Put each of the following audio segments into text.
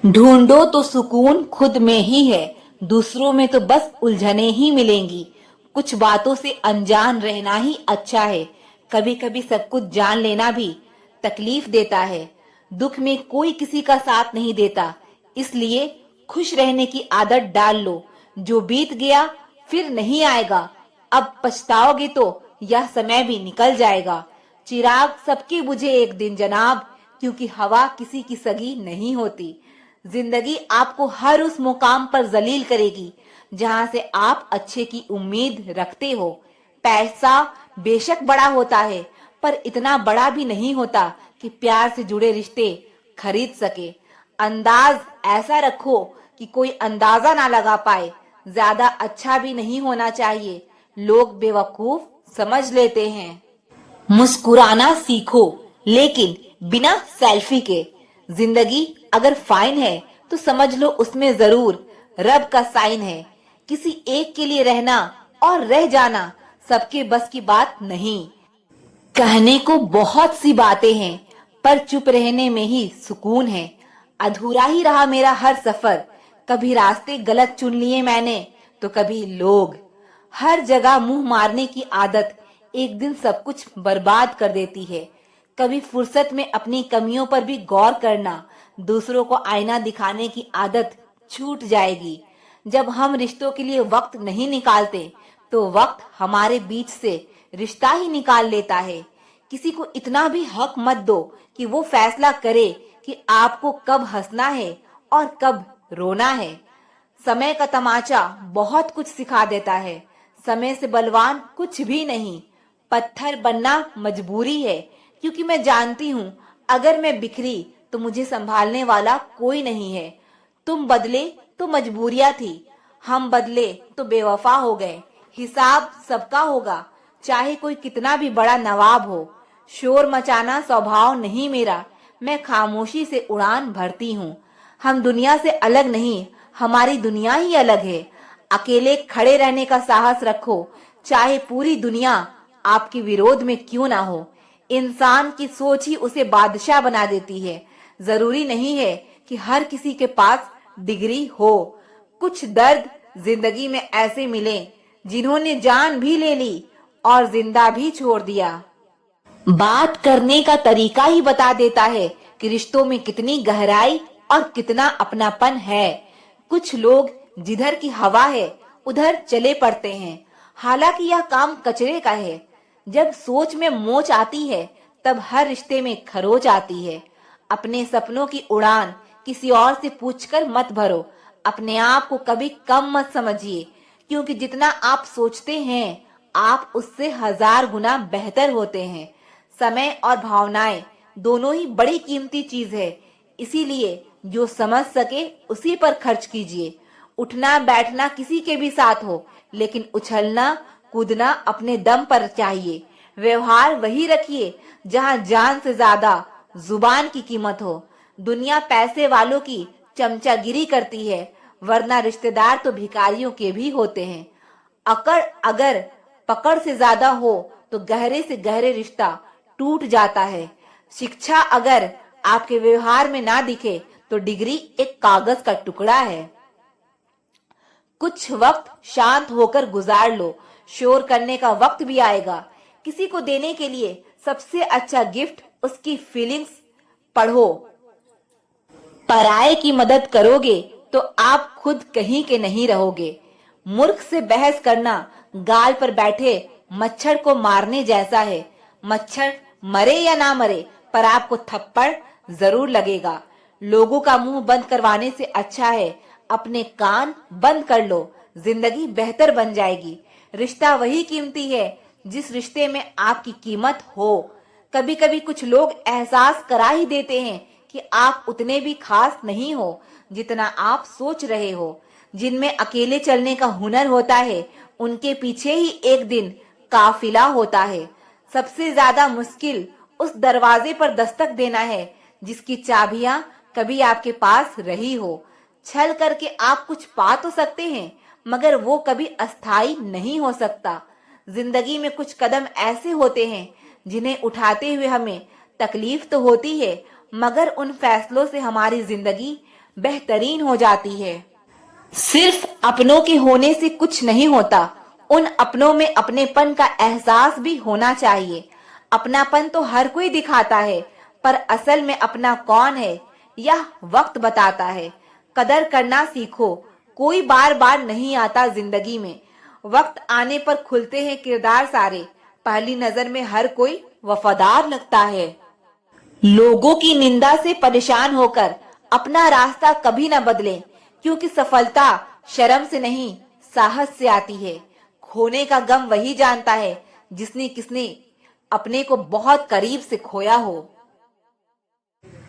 ढूंढो तो सुकून खुद में ही है, दूसरों में तो बस उलझने ही मिलेंगी। कुछ बातों से अनजान रहना ही अच्छा है। कभी कभी सब कुछ जान लेना भी तकलीफ देता है। दुख में कोई किसी का साथ नहीं देता, इसलिए खुश रहने की आदत डाल लो। जो बीत गया फिर नहीं आएगा। अब पछताओगे तो यह समय भी निकल जाएगा। चिराग सबके बुझे एक दिन जनाब, क्योंकि हवा किसी की सगी नहीं होती। जिंदगी आपको हर उस मुकाम पर जलील करेगी जहां से आप अच्छे की उम्मीद रखते हो। पैसा बेशक बड़ा होता है, पर इतना बड़ा भी नहीं होता कि प्यार से जुड़े रिश्ते खरीद सके। अंदाज ऐसा रखो कि कोई अंदाजा ना लगा पाए। ज्यादा अच्छा भी नहीं होना चाहिए, लोग बेवकूफ समझ लेते हैं। मुस्कुराना सीखो, लेकिन बिना सेल्फी के। जिंदगी अगर फाइन है तो समझ लो उसमें जरूर रब का साइन है। किसी एक के लिए रहना और रह जाना सबके बस की बात नहीं। कहने को बहुत सी बातें हैं, पर चुप रहने में ही सुकून है। अधूरा ही रहा मेरा हर सफर। कभी रास्ते गलत चुन लिए मैंने, तो कभी लोग। हर जगह मुंह मारने की आदत एक दिन सब कुछ बर्बाद कर देती है। कभी फुर्सत में अपनी कमियों पर भी गौर करना, दूसरों को आईना दिखाने की आदत छूट जाएगी। जब हम रिश्तों के लिए वक्त नहीं निकालते, तो वक्त हमारे बीच से रिश्ता ही निकाल लेता है। किसी को इतना भी हक मत दो कि वो फैसला करे कि आपको कब हंसना है और कब रोना है। समय का तमाचा बहुत कुछ सिखा देता है। समय से बलवान कुछ भी नहीं। पत्थर बनना मजबूरी है, क्योंकि मैं जानती हूँ अगर मैं बिखरी तो मुझे संभालने वाला कोई नहीं है। तुम बदले तो मजबूरियां थी, हम बदले तो बेवफा हो गए। हिसाब सबका होगा, चाहे कोई कितना भी बड़ा नवाब हो। शोर मचाना स्वभाव नहीं मेरा, मैं खामोशी से उड़ान भरती हूँ। हम दुनिया से अलग नहीं, हमारी दुनिया ही अलग है। अकेले खड़े रहने का साहस रखो, चाहे पूरी दुनिया आपके विरोध में क्यों ना हो। इंसान की सोच ही उसे बादशाह बना देती है। जरूरी नहीं है कि हर किसी के पास डिग्री हो। कुछ दर्द जिंदगी में ऐसे मिले जिन्होंने जान भी ले ली और जिंदा भी छोड़ दिया। बात करने का तरीका ही बता देता है कि रिश्तों में कितनी गहराई और कितना अपनापन है। कुछ लोग जिधर की हवा है उधर चले पड़ते हैं, हालांकि यह काम कचरे का है। जब सोच में मोच आती है, तब हर रिश्ते में खरोच आती है। अपने सपनों की उड़ान किसी और से पूछकर मत भरो। अपने आप को कभी कम मत समझिए, क्योंकि जितना आप सोचते हैं आप उससे 1000 गुना बेहतर होते हैं। समय और भावनाएं दोनों ही बड़ी कीमती चीज है, इसीलिए जो समझ सके उसी पर खर्च कीजिए। उठना बैठना किसी के भी साथ हो, लेकिन उछलना कूदना अपने दम पर चाहिए। व्यवहार वही रखिए जहां जान से ज्यादा जुबान की कीमत हो। दुनिया पैसे वालों की चमचागिरी करती है, वरना रिश्तेदार तो भिखारियों के भी होते हैं। अकड़ अगर पकड़ से ज्यादा हो तो गहरे से गहरे रिश्ता टूट जाता है। शिक्षा अगर आपके व्यवहार में ना दिखे तो डिग्री एक कागज का टुकड़ा है। कुछ वक्त शांत होकर गुजार लो, शोर करने का वक्त भी आएगा। किसी को देने के लिए सबसे अच्छा गिफ्ट उसकी फीलिंग्स पढ़ो। पराये की मदद करोगे तो आप खुद कहीं के नहीं रहोगे। मूर्ख से बहस करना गाल पर बैठे मच्छर को मारने जैसा है। मच्छर मरे या ना मरे, पर आपको थप्पड़ जरूर लगेगा। लोगों का मुंह बंद करवाने से अच्छा है अपने कान बंद कर लो, जिंदगी बेहतर बन जाएगी। रिश्ता वही कीमती है जिस रिश्ते में आपकी कीमत हो। कभी कभी कुछ लोग एहसास करा ही देते हैं कि आप उतने भी खास नहीं हो जितना आप सोच रहे हो। जिनमें अकेले चलने का हुनर होता है, उनके पीछे ही एक दिन काफिला होता है। सबसे ज्यादा मुश्किल उस दरवाजे पर दस्तक देना है जिसकी चाबियां कभी आपके पास रही हो। छल करके आप कुछ पा तो सकते हैं, मगर वो कभी अस्थाई नहीं हो सकता। जिंदगी में कुछ कदम ऐसे होते हैं जिन्हें उठाते हुए हमें तकलीफ तो होती है, मगर उन फैसलों से हमारी जिंदगी बेहतरीन हो जाती है। सिर्फ अपनों के होने से कुछ नहीं होता, उन अपनों में अपनेपन का एहसास भी होना चाहिए। अपनापन तो हर कोई दिखाता है, पर असल में अपना कौन है यह वक्त बताता है। कदर करना सीखो, कोई बार बार नहीं आता जिंदगी में। वक्त आने पर खुलते हैं किरदार सारे, पहली नजर में हर कोई वफादार लगता है। लोगों की निंदा से परेशान होकर अपना रास्ता कभी न बदलें, क्योंकि सफलता शर्म से नहीं साहस से आती है। खोने का गम वही जानता है जिसने किसने अपने को बहुत करीब से खोया हो।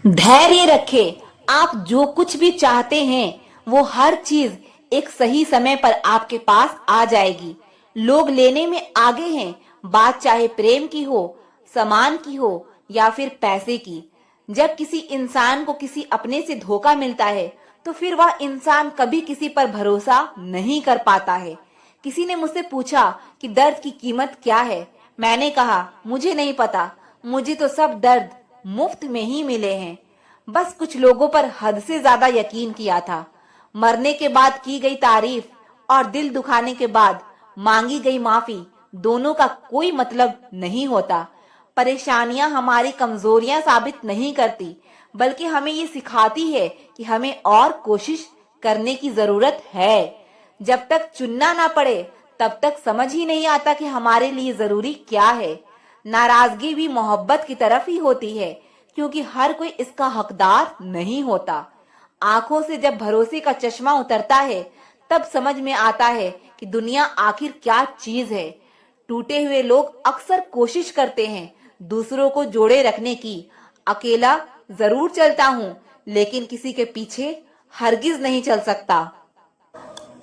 धैर्य रखें, आप जो कुछ भी चाहते हैं वो हर चीज एक सही समय पर आपके पास आ जाएगी। लोग लेने में आगे हैं, बात चाहे प्रेम की हो, सामान की हो या फिर पैसे की। जब किसी इंसान को किसी अपने से धोखा मिलता है तो फिर वह इंसान कभी किसी पर भरोसा नहीं कर पाता है। किसी ने मुझसे पूछा कि दर्द की कीमत क्या है। मैंने कहा मुझे नहीं पता, मुझे तो सब दर्द मुफ्त में ही मिले हैं। बस कुछ लोगों पर हद से ज्यादा यकीन किया था। मरने के बाद की गई तारीफ और दिल दुखाने के बाद मांगी गई माफी, दोनों का कोई मतलब नहीं होता। परेशानियां हमारी कमजोरियां साबित नहीं करती, बल्कि हमें ये सिखाती है कि हमें और कोशिश करने की जरूरत है। जब तक चुनना ना पड़े तब तक समझ ही नहीं आता कि हमारे लिए जरूरी क्या है। नाराजगी भी मोहब्बत की तरफ ही होती है, क्योंकि हर कोई इसका हकदार नहीं होता। आंखों से जब भरोसे का चश्मा उतरता है तब समझ में आता है कि दुनिया आखिर क्या चीज है। टूटे हुए लोग अक्सर कोशिश करते हैं दूसरों को जोड़े रखने की। अकेला जरूर चलता हूँ, लेकिन किसी के पीछे हरगिज नहीं चल सकता।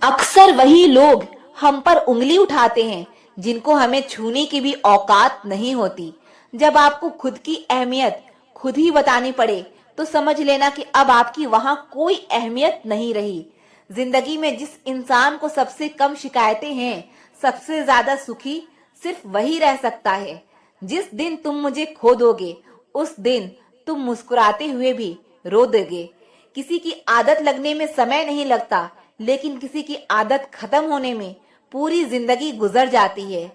अक्सर वही लोग हम पर उंगली उठाते हैं जिनको हमें छूने की भी औकात नहीं होती। जब आपको खुद की अहमियत खुद ही बतानी पड़े तो समझ लेना कि अब आपकी वहां कोई अहमियत नहीं रही। जिंदगी में जिस इंसान को सबसे कम शिकायतें हैं, सबसे ज्यादा सुखी सिर्फ वही रह सकता है। जिस दिन तुम मुझे खो दोगे उस दिन तुम मुस्कुराते हुए भी रो दोगे। किसी की आदत लगने में समय नहीं लगता, लेकिन किसी की आदत खत्म होने में पूरी जिंदगी गुजर जाती है।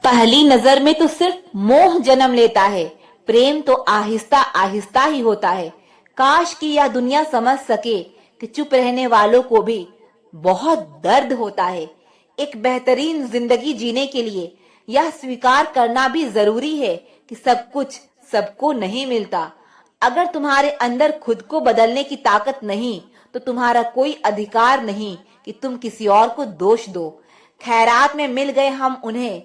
पहली नजर में तो सिर्फ मोह जन्म लेता है, प्रेम तो आहिस्ता आहिस्ता ही होता है। काश कि यह दुनिया समझ सके कि चुप रहने वालों को भी बहुत दर्द होता है। एक बेहतरीन जिंदगी जीने के लिए यह स्वीकार करना भी जरूरी है कि सब कुछ सबको नहीं मिलता। अगर तुम्हारे अंदर खुद को बदलने की ताकत नहीं तो तुम्हारा कोई अधिकार नहीं कि तुम किसी और को दोष दो। खैरात में मिल गए हम उन्हें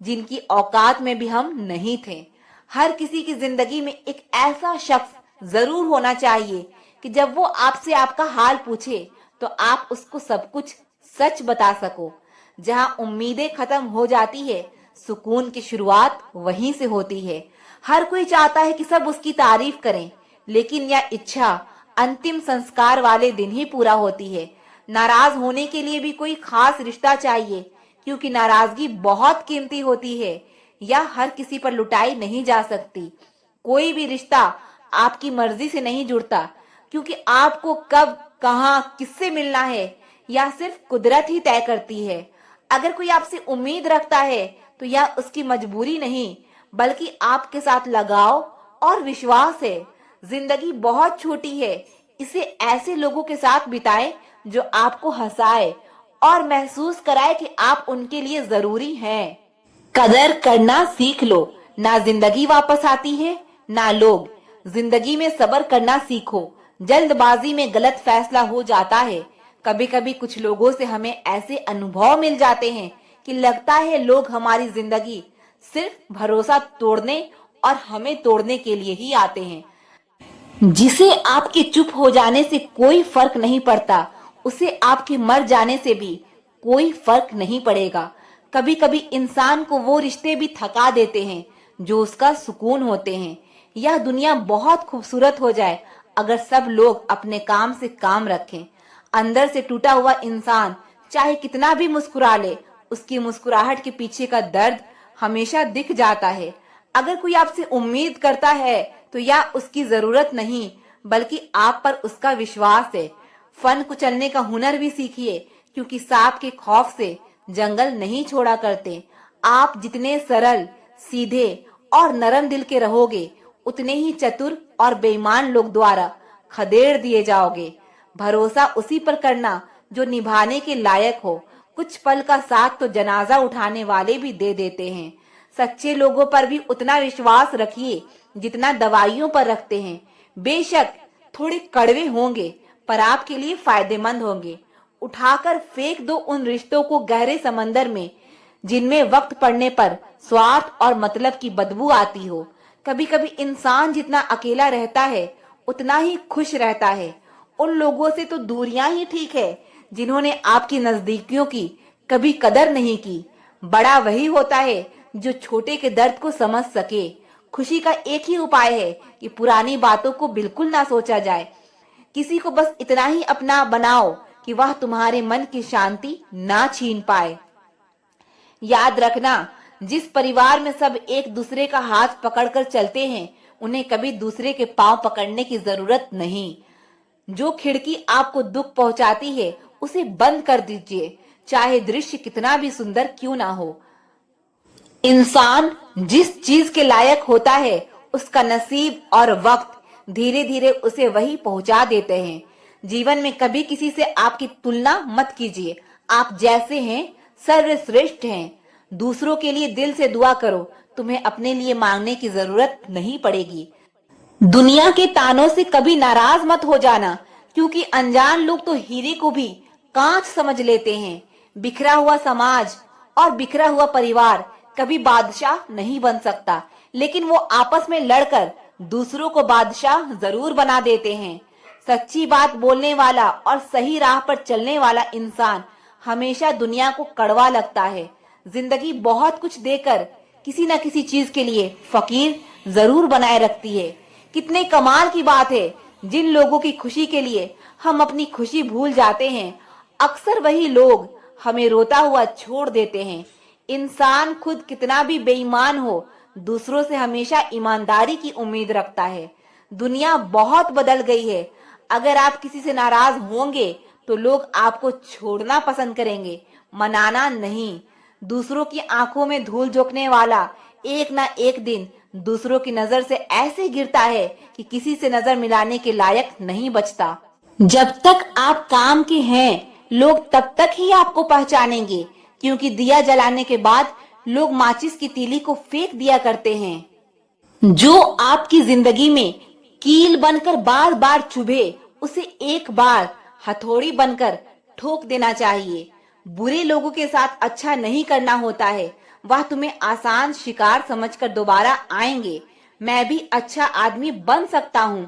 जिनकी औकात में भी हम नहीं थे। हर किसी की जिंदगी में एक ऐसा शख्स जरूर होना चाहिए कि जब वो आपसे आपका हाल पूछे तो आप उसको सब कुछ सच बता सको। जहां उम्मीदें खत्म हो जाती है, सुकून की शुरुआत वहीं से होती है। हर कोई चाहता है कि सब उसकी तारीफ करें, लेकिन यह इच्छा अंतिम संस्कार वाले दिन ही पूरा होती है। नाराज होने के लिए भी कोई खास रिश्ता चाहिए, क्योंकि नाराजगी बहुत कीमती होती है। यह हर किसी पर लुटाई नहीं जा सकती। कोई भी रिश्ता आपकी मर्जी से नहीं जुड़ता, क्योंकि आपको कब, कहाँ, किससे मिलना है यह सिर्फ कुदरत ही तय करती है। अगर कोई आपसे उम्मीद रखता है तो यह उसकी मजबूरी नहीं, बल्कि आपके साथ लगाव और विश्वास है। जिंदगी बहुत छोटी है, इसे ऐसे लोगों के साथ बिताएं जो आपको हंसाए और महसूस कराए कि आप उनके लिए जरूरी हैं। कदर करना सीख लो, ना जिंदगी वापस आती है ना लोग। जिंदगी में सब्र करना सीखो, जल्दबाजी में गलत फैसला हो जाता है। कभी कभी कुछ लोगों से हमें ऐसे अनुभव मिल जाते हैं कि लगता है लोग हमारी जिंदगी सिर्फ भरोसा तोड़ने और हमें तोड़ने के लिए ही आते हैं। जिसे आपके चुप हो जाने से कोई फर्क नहीं पड़ता, उसे आपके मर जाने से भी कोई फर्क नहीं पड़ेगा। कभी कभी इंसान को वो रिश्ते भी थका देते हैं जो उसका सुकून होते हैं। यह दुनिया बहुत खूबसूरत हो जाए अगर सब लोग अपने काम से काम रखें। अंदर से टूटा हुआ इंसान चाहे कितना भी मुस्कुरा ले, उसकी मुस्कुराहट के पीछे का दर्द हमेशा दिख जाता है। अगर कोई आपसे उम्मीद करता है तो यह उसकी जरूरत नहीं, बल्कि आप पर उसका विश्वास है। फन कुचलने का हुनर भी सीखिए, क्योंकि सांप के खौफ से जंगल नहीं छोड़ा करते। आप जितने सरल, सीधे और नरम दिल के रहोगे, उतने ही चतुर और बेईमान लोग द्वारा खदेड़ दिए जाओगे। भरोसा उसी पर करना जो निभाने के लायक हो। कुछ पल का साथ तो जनाजा उठाने वाले भी दे देते हैं। सच्चे लोगों पर भी उतना विश्वास रखिए जितना दवाइयों पर रखते हैं। बेशक थोड़े कड़वे होंगे, पर आपके लिए फायदेमंद होंगे। उठाकर फेंक दो उन रिश्तों को गहरे समंदर में, जिनमें वक्त पड़ने पर स्वार्थ और मतलब की बदबू आती हो। कभी कभी इंसान जितना अकेला रहता है, उतना ही खुश रहता है। उन लोगों से तो दूरियां ही ठीक है जिन्होंने आपकी नजदीकियों की कभी कदर नहीं की। बड़ा वही होता है जो छोटे के दर्द को समझ सके। खुशी का एक ही उपाय है कि पुरानी बातों को बिल्कुल ना सोचा जाए। किसी को बस इतना ही अपना बनाओ कि वह तुम्हारे मन की शांति ना छीन पाए। याद रखना, जिस परिवार में सब एक दूसरे का हाथ पकड़कर चलते हैं, उन्हें कभी दूसरे के पांव पकड़ने की जरूरत नहीं। जो खिड़की आपको दुख पहुंचाती है, उसे बंद कर दीजिए, चाहे दृश्य कितना भी सुंदर क्यों ना हो। इंसान जिस चीज के लायक होता है, उसका नसीब और वक्त धीरे धीरे उसे वही पहुंचा देते हैं। जीवन में कभी किसी से आपकी तुलना मत कीजिए। आप जैसे हैं सर्वश्रेष्ठ हैं। दूसरों के लिए दिल से दुआ करो, तुम्हें अपने लिए मांगने की जरूरत नहीं पड़ेगी। दुनिया के तानों से कभी नाराज मत हो जाना, क्योंकि अनजान लोग तो हीरे को भी कांच समझ लेते हैं। बिखरा हुआ समाज और बिखरा हुआ परिवार कभी बादशाह नहीं बन सकता, लेकिन वो आपस में लड़कर दूसरों को बादशाह जरूर बना देते हैं। सच्ची बात बोलने वाला और सही राह पर चलने वाला इंसान हमेशा दुनिया को कड़वा लगता है। जिंदगी बहुत कुछ देकर किसी न किसी चीज के लिए फकीर जरूर बनाए रखती है। कितने कमाल की बात है, जिन लोगों की खुशी के लिए हम अपनी खुशी भूल जाते हैं, अक्सर वही लोग हमें रोता हुआ छोड़ देते हैं। इंसान खुद कितना भी बेईमान हो, दूसरों से हमेशा ईमानदारी की उम्मीद रखता है। दुनिया बहुत बदल गई है। अगर आप किसी से नाराज होंगे तो लोग आपको छोड़ना पसंद करेंगे, मनाना नहीं। दूसरों की आंखों में धूल झोंकने वाला एक ना एक दिन दूसरों की नजर से ऐसे गिरता है कि किसी से नजर मिलाने के लायक नहीं बचता। जब तक आप काम के हैं, लोग तब तक ही आपको पहचानेंगे, क्योंकि दिया जलाने के बाद लोग माचिस की तीली को फेंक दिया करते हैं। जो आपकी जिंदगी में कील बनकर बार बार चुभे, उसे एक बार हथौड़ी बनकर ठोक देना चाहिए। बुरे लोगों के साथ अच्छा नहीं करना होता है, वह तुम्हें आसान शिकार समझकर दोबारा आएंगे। मैं भी अच्छा आदमी बन सकता हूँ,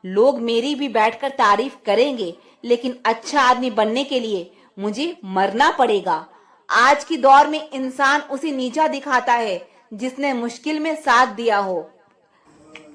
लोग मेरी भी बैठकर तारीफ करेंगे, लेकिन अच्छा आदमी बनने के लिए मुझे मरना पड़ेगा। आज की दौर में इंसान उसे नीचा दिखाता है जिसने मुश्किल में साथ दिया हो।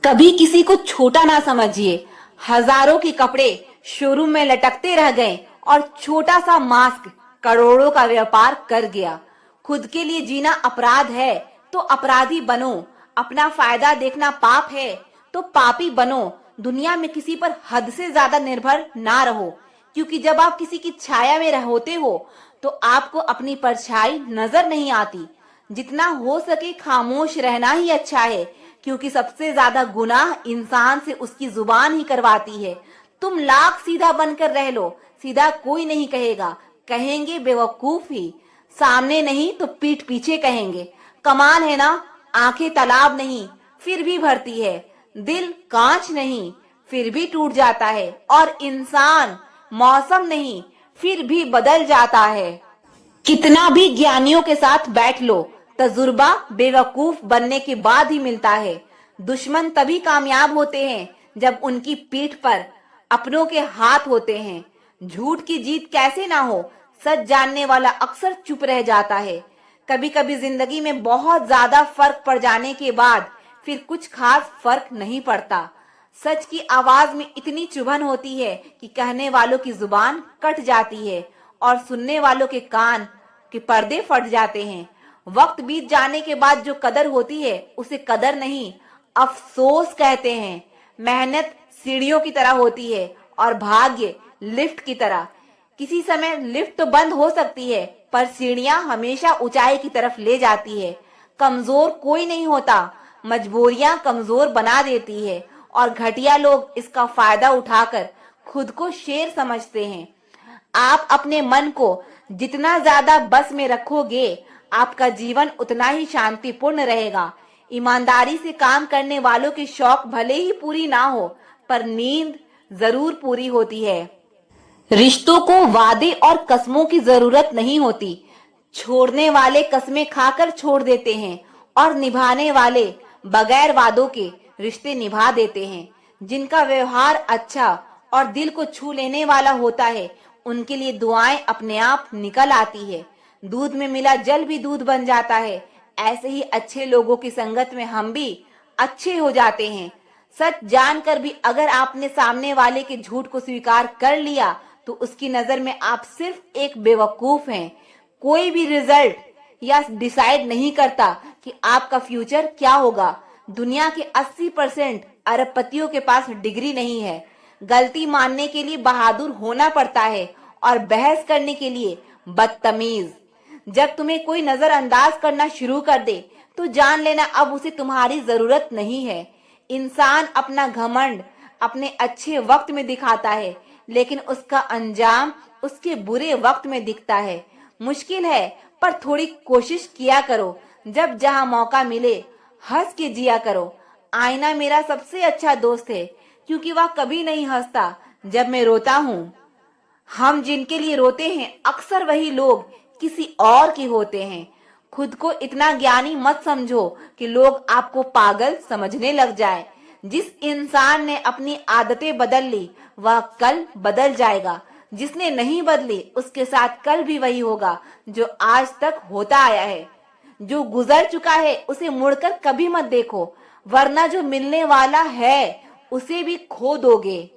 कभी किसी को छोटा ना समझिए। हजारों के कपड़े शोरूम में लटकते रह गए और छोटा सा मास्क करोड़ों का व्यापार कर गया। खुद के लिए जीना अपराध है तो अपराधी बनो। अपना फायदा देखना पाप है तो पापी बनो। दुनिया में किसी पर हद से ज्यादा निर्भर ना रहो, क्योंकि जब आप किसी की छाया में होते हो तो आपको अपनी परछाई नजर नहीं आती। जितना हो सके खामोश रहना ही अच्छा है, क्योंकि सबसे ज्यादा गुनाह इंसान से उसकी जुबान ही करवाती है। तुम लाख सीधा बनकर रह लो, सीधा कोई नहीं कहेगा, कहेंगे बेवकूफ ही। सामने नहीं तो पीठ पीछे कहेंगे। कमाल है ना, आंखें तालाब नहीं फिर भी भरती है, दिल कांच नहीं फिर भी टूट जाता है, और इंसान मौसम नहीं फिर भी बदल जाता है। कितना भी ज्ञानियों के साथ बैठ लो, तजुर्बा बेवकूफ बनने के बाद ही मिलता है। दुश्मन तभी कामयाब होते हैं जब उनकी पीठ पर अपनों के हाथ होते हैं। झूठ की जीत कैसे ना हो, सच जानने वाला अक्सर चुप रह जाता है। कभी कभी जिंदगी में बहुत ज्यादा फर्क पड़ जाने के बाद फिर कुछ खास फर्क नहीं पड़ता। सच की आवाज में इतनी चुभन होती है कि कहने वालों की जुबान कट जाती है और सुनने वालों के कान के पर्दे फट जाते हैं। वक्त बीत जाने के बाद जो कदर होती है, उसे कदर नहीं अफसोस कहते हैं। मेहनत सीढ़ियों की तरह होती है और भाग्य लिफ्ट की तरह। किसी समय लिफ्ट तो बंद हो सकती है, पर सीढ़ियां हमेशा ऊंचाई की तरफ ले जाती है। कमजोर कोई नहीं होता, मजबूरियां कमजोर बना देती है और घटिया लोग इसका फायदा उठाकर खुद को शेर समझते हैं। आप अपने मन को जितना ज्यादा बस में रखोगे, आपका जीवन उतना ही शांतिपूर्ण रहेगा। ईमानदारी से काम करने वालों के शौक भले ही पूरी ना हो, पर नींद जरूर पूरी होती है। रिश्तों को वादे और कस्मों की जरूरत नहीं होती। छोड़ने वाले कस्में खाकर छोड़ देते हैं और निभाने वाले बगैर वादों के रिश्ते निभा देते हैं। जिनका व्यवहार अच्छा और दिल को छू लेने वाला होता है, उनके लिए दुआएं अपने आप निकल आती है। दूध में मिला जल भी दूध बन जाता है। ऐसे ही अच्छे लोगों की संगत में हम भी अच्छे हो जाते हैं। सच जानकर भी अगर आपने सामने वाले के झूठ को स्वीकार कर लिया, तो उसकी नजर में आप सिर्फ एक बेवकूफ हैं। कोई भी रिजल्ट या डिसाइड नहीं करता कि आपका फ्यूचर क्या होगा। दुनिया के 80% अरबपतियों के पास डिग्री नहीं है। गलती मानने के लिए बहादुर होना पड़ता है और बहस करने के लिए बदतमीज। जब तुम्हें कोई नजरअंदाज करना शुरू कर दे, तो जान लेना अब उसे तुम्हारी जरूरत नहीं है। इंसान अपना घमंड अपने अच्छे वक्त में दिखाता है, लेकिन उसका अंजाम उसके बुरे वक्त में दिखता है। मुश्किल है, पर थोड़ी कोशिश किया करो। जब जहां मौका मिले हंस के जिया करो। आईना मेरा सबसे अच्छा दोस्त है, क्योंकि वह कभी नहीं हंसता जब मैं रोता हूँ। हम जिनके लिए रोते हैं, अक्सर वही लोग किसी और के होते हैं। खुद को इतना ज्ञानी मत समझो कि लोग आपको पागल समझने लग जाए। जिस इंसान ने अपनी आदतें बदल ली, वह कल बदल जाएगा। जिसने नहीं बदली, उसके साथ कल भी वही होगा जो आज तक होता आया है। जो गुजर चुका है उसे मुड़कर कभी मत देखो, वरना जो मिलने वाला है उसे भी खो दोगे।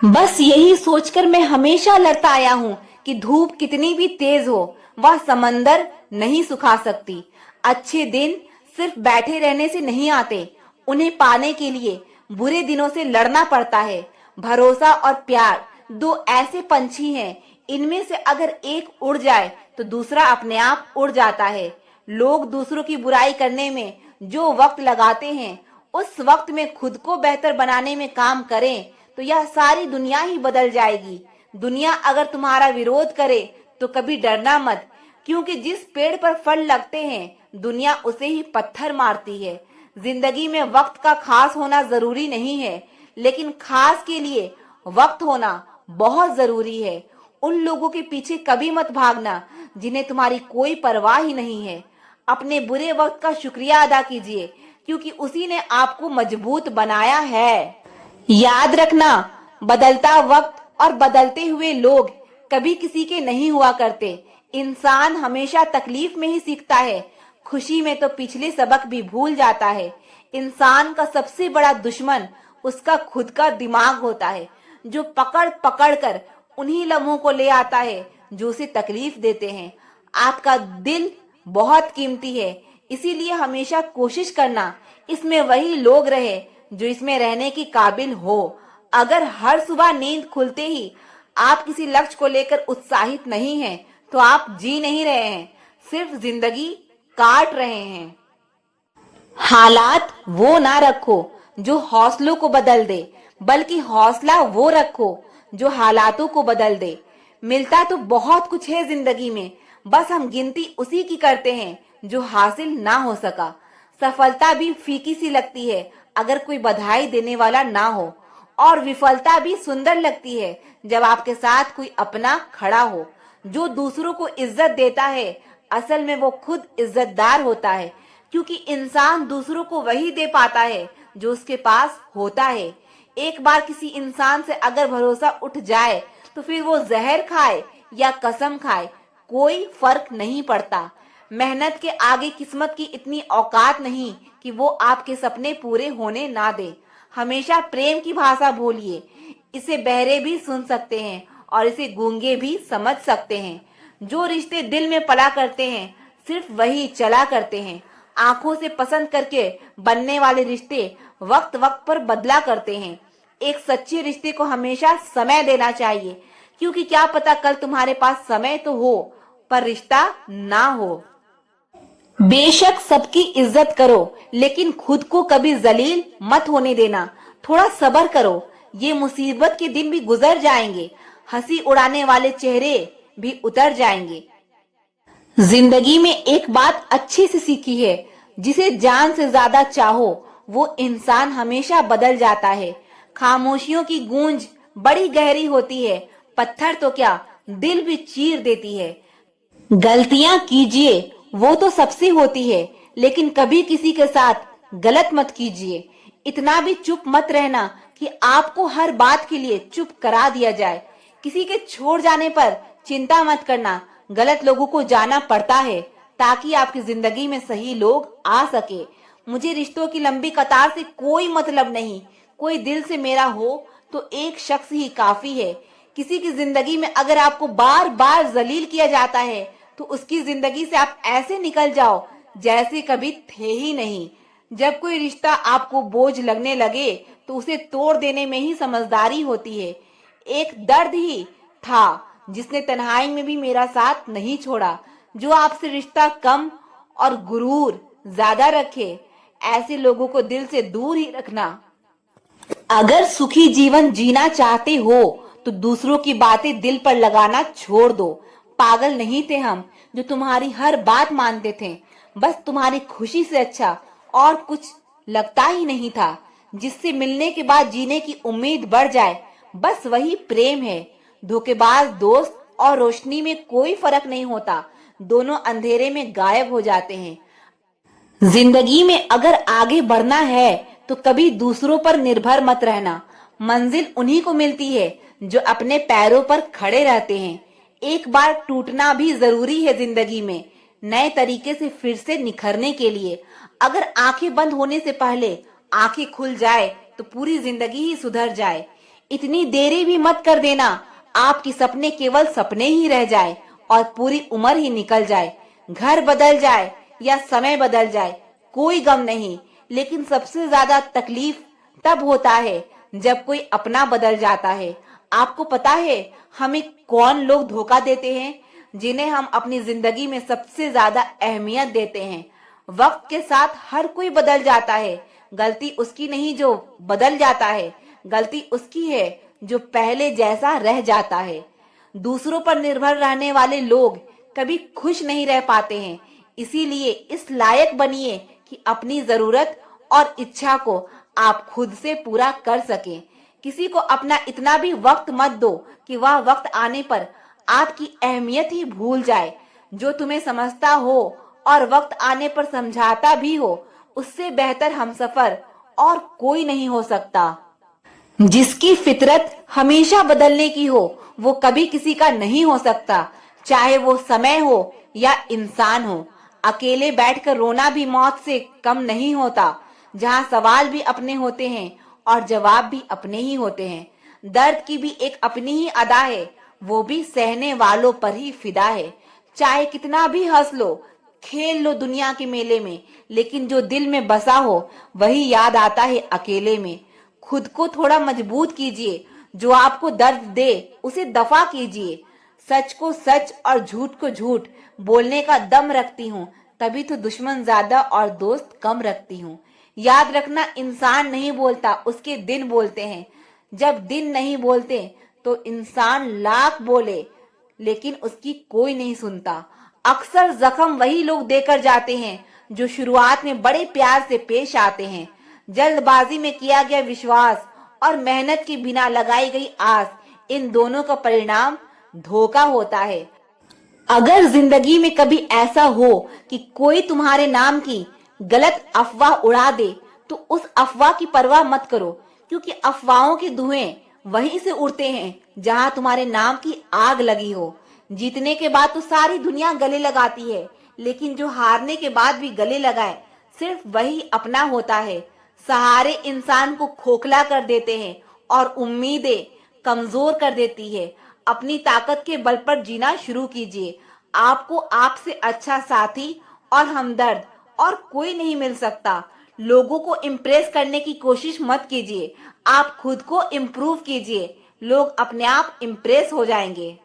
बस यही सोचकर मैं हमेशा लड़ता आया हूँ कि धूप कितनी भी तेज हो, वह समंदर नहीं सुखा सकती। अच्छे दिन सिर्फ बैठे रहने से नहीं आते, उन्हें पाने के लिए बुरे दिनों से लड़ना पड़ता है। भरोसा और प्यार दो ऐसे पंछी हैं, इनमें से अगर एक उड़ जाए तो दूसरा अपने आप उड़ जाता है। लोग दूसरों की बुराई करने में जो वक्त लगाते हैं, उस वक्त में खुद को बेहतर बनाने में काम करें तो यह सारी दुनिया ही बदल जाएगी। दुनिया अगर तुम्हारा विरोध करे तो कभी डरना मत, क्योंकि जिस पेड़ पर फल लगते हैं, दुनिया उसे ही पत्थर मारती है। जिंदगी में वक्त का खास होना जरूरी नहीं है, लेकिन खास के लिए वक्त होना बहुत जरूरी है। उन लोगों के पीछे कभी मत भागना जिन्हें तुम्हारी कोई परवाह ही नहीं है। अपने बुरे वक्त का शुक्रिया अदा कीजिए, क्योंकि उसी ने आपको मजबूत बनाया है। याद रखना, बदलता वक्त और बदलते हुए लोग कभी किसी के नहीं हुआ करते। इंसान हमेशा तकलीफ में ही सीखता है, खुशी में तो पिछले सबक भी भूल जाता है। इंसान का सबसे बड़ा दुश्मन उसका खुद का दिमाग होता है, जो पकड़ पकड़ कर उन्हीं लम्हों को ले आता है जो उसे तकलीफ देते हैं। आपका दिल बहुत कीमती है, इसीलिए हमेशा कोशिश करना इसमें वही लोग रहे जो इसमें रहने की काबिल हो। अगर हर सुबह नींद खुलते ही आप किसी लक्ष्य को लेकर उत्साहित नहीं हैं, तो आप जी नहीं रहे हैं, सिर्फ जिंदगी काट रहे हैं। हालात वो ना रखो जो हौसलों को बदल दे, बल्कि हौसला वो रखो जो हालातों को बदल दे। मिलता तो बहुत कुछ है जिंदगी में, बस हम गिनती उसी की करते हैं जो हासिल ना हो सका। सफलता भी फीकी सी लगती है अगर कोई बधाई देने वाला ना हो, और विफलता भी सुंदर लगती है जब आपके साथ कोई अपना खड़ा हो। जो दूसरों को इज्जत देता है, असल में वो खुद इज्जतदार होता है, क्योंकि इंसान दूसरों को वही दे पाता है जो उसके पास होता है। एक बार किसी इंसान से अगर भरोसा उठ जाए, तो फिर वो जहर खाए या कसम खाए, कोई फर्क नहीं पड़ता। मेहनत के आगे किस्मत की इतनी औकात नहीं कि वो आपके सपने पूरे होने ना दे। हमेशा प्रेम की भाषा बोलिए, इसे बहरे भी सुन सकते हैं और इसे गूंगे भी समझ सकते हैं। जो रिश्ते दिल में पला करते हैं, सिर्फ वही चला करते हैं। आंखों से पसंद करके बनने वाले रिश्ते वक्त वक्त पर बदला करते हैं। एक सच्चे रिश्ते को हमेशा समय देना चाहिए, क्योंकि क्या पता कल तुम्हारे पास समय तो हो पर रिश्ता ना हो। बेशक सबकी इज्जत करो, लेकिन खुद को कभी जलील मत होने देना। थोड़ा सब्र करो, ये मुसीबत के दिन भी गुजर जाएंगे, हंसी उड़ाने वाले चेहरे भी उतर जाएंगे। जिंदगी में एक बात अच्छी से सीखी है, जिसे जान से ज्यादा चाहो वो इंसान हमेशा बदल जाता है। खामोशियों की गूंज बड़ी गहरी होती है, पत्थर तो क्या दिल भी चीर देती है। गलतियां कीजिए, वो तो सबसे होती है, लेकिन कभी किसी के साथ गलत मत कीजिए। इतना भी चुप मत रहना कि आपको हर बात के लिए चुप करा दिया जाए। किसी के छोड़ जाने पर चिंता मत करना, गलत लोगों को जाना पड़ता है ताकि आपकी जिंदगी में सही लोग आ सके। मुझे रिश्तों की लंबी कतार से कोई मतलब नहीं, कोई दिल से मेरा हो तो एक शख्स ही काफी है। किसी की जिंदगी में अगर आपको बार बार जलील किया जाता है तो उसकी जिंदगी से आप ऐसे निकल जाओ जैसे कभी थे ही नहीं। जब कोई रिश्ता आपको बोझ लगने लगे तो उसे तोड़ देने में ही समझदारी होती है। एक दर्द ही था जिसने तन्हाई में भी मेरा साथ नहीं छोड़ा। जो आपसे रिश्ता कम और गुरूर ज्यादा रखे, ऐसे लोगों को दिल से दूर ही रखना। अगर सुखी जीवन जीना चाहते हो तो दूसरों की बातें दिल पर लगाना छोड़ दो। पागल नहीं थे हम जो तुम्हारी हर बात मानते थे, बस तुम्हारी खुशी से अच्छा और कुछ लगता ही नहीं था। जिससे मिलने के बाद जीने की उम्मीद बढ़ जाए, बस वही प्रेम है। धोखेबाज दोस्त और रोशनी में कोई फर्क नहीं होता, दोनों अंधेरे में गायब हो जाते हैं। जिंदगी में अगर आगे बढ़ना है तो कभी दूसरों पर निर्भर मत रहना। मंजिल उन्हीं को मिलती है जो अपने पैरों पर खड़े रहते हैं। एक बार टूटना भी जरूरी है जिंदगी में, नए तरीके से फिर से निखरने के लिए। अगर आंखें बंद होने से पहले आंखें खुल जाए तो पूरी जिंदगी ही सुधर जाए। इतनी देरी भी मत कर देना आपके सपने केवल सपने ही रह जाए और पूरी उम्र ही निकल जाए। घर बदल जाए या समय बदल जाए कोई गम नहीं, लेकिन सबसे ज्यादा तकलीफ तब होता है जब कोई अपना बदल जाता है। आपको पता है हमें कौन लोग धोखा देते हैं, जिन्हें हम अपनी जिंदगी में सबसे ज्यादा अहमियत देते हैं। वक्त के साथ हर कोई बदल जाता है, गलती उसकी नहीं जो बदल जाता है, गलती उसकी है जो पहले जैसा रह जाता है। दूसरों पर निर्भर रहने वाले लोग कभी खुश नहीं रह पाते हैं, इसीलिए इस लायक बनिए कि अपनी जरूरत और इच्छा को आप खुद से पूरा कर सकें। किसी को अपना इतना भी वक्त मत दो कि वह वक्त आने पर आपकी अहमियत ही भूल जाए। जो तुम्हें समझता हो और वक्त आने पर समझाता भी हो, उससे बेहतर हमसफर और कोई नहीं हो सकता। जिसकी फितरत हमेशा बदलने की हो वो कभी किसी का नहीं हो सकता, चाहे वो समय हो या इंसान हो। अकेले बैठकर रोना भी मौत से कम नहीं होता, जहाँ सवाल भी अपने होते हैं और जवाब भी अपने ही होते हैं। दर्द की भी एक अपनी ही अदा है, वो भी सहने वालों पर ही फिदा है। चाहे कितना भी हंस लो, खेल लो दुनिया के मेले में, लेकिन जो दिल में बसा हो वही याद आता है अकेले में। खुद को थोड़ा मजबूत कीजिए, जो आपको दर्द दे उसे दफा कीजिए। सच को सच और झूठ को झूठ बोलने का दम रखती हूँ, तभी तो दुश्मन ज्यादा और दोस्त कम रखती हूँ। याद रखना, इंसान नहीं बोलता, उसके दिन बोलते हैं। जब दिन नहीं बोलते तो इंसान लाख बोले लेकिन उसकी कोई नहीं सुनता। अक्सर जख्म वही लोग देकर जाते हैं जो शुरुआत में बड़े प्यार से पेश आते हैं। जल्दबाजी में किया गया विश्वास और मेहनत की बिना लगाई गई आस, इन दोनों का परिणाम धोखा होता है। अगर जिंदगी में कभी ऐसा हो कि कोई तुम्हारे नाम की गलत अफवाह उड़ा दे तो उस अफवाह की परवाह मत करो, क्योंकि अफवाहों के धुएं वहीं से उड़ते हैं जहां तुम्हारे नाम की आग लगी हो। जीतने के बाद तो सारी दुनिया गले लगाती है, लेकिन जो हारने के बाद भी गले लगाए सिर्फ वही अपना होता है। सहारे इंसान को खोखला कर देते हैं और उम्मीदें कमजोर कर देती है। अपनी ताकत के बल पर जीना शुरू कीजिए। आपको आपसे अच्छा साथी और हमदर्द और कोई नहीं मिल सकता। लोगों को इम्प्रेस करने की कोशिश मत कीजिए, आप खुद को इम्प्रूव कीजिए, लोग अपने आप इम्प्रेस हो जाएंगे।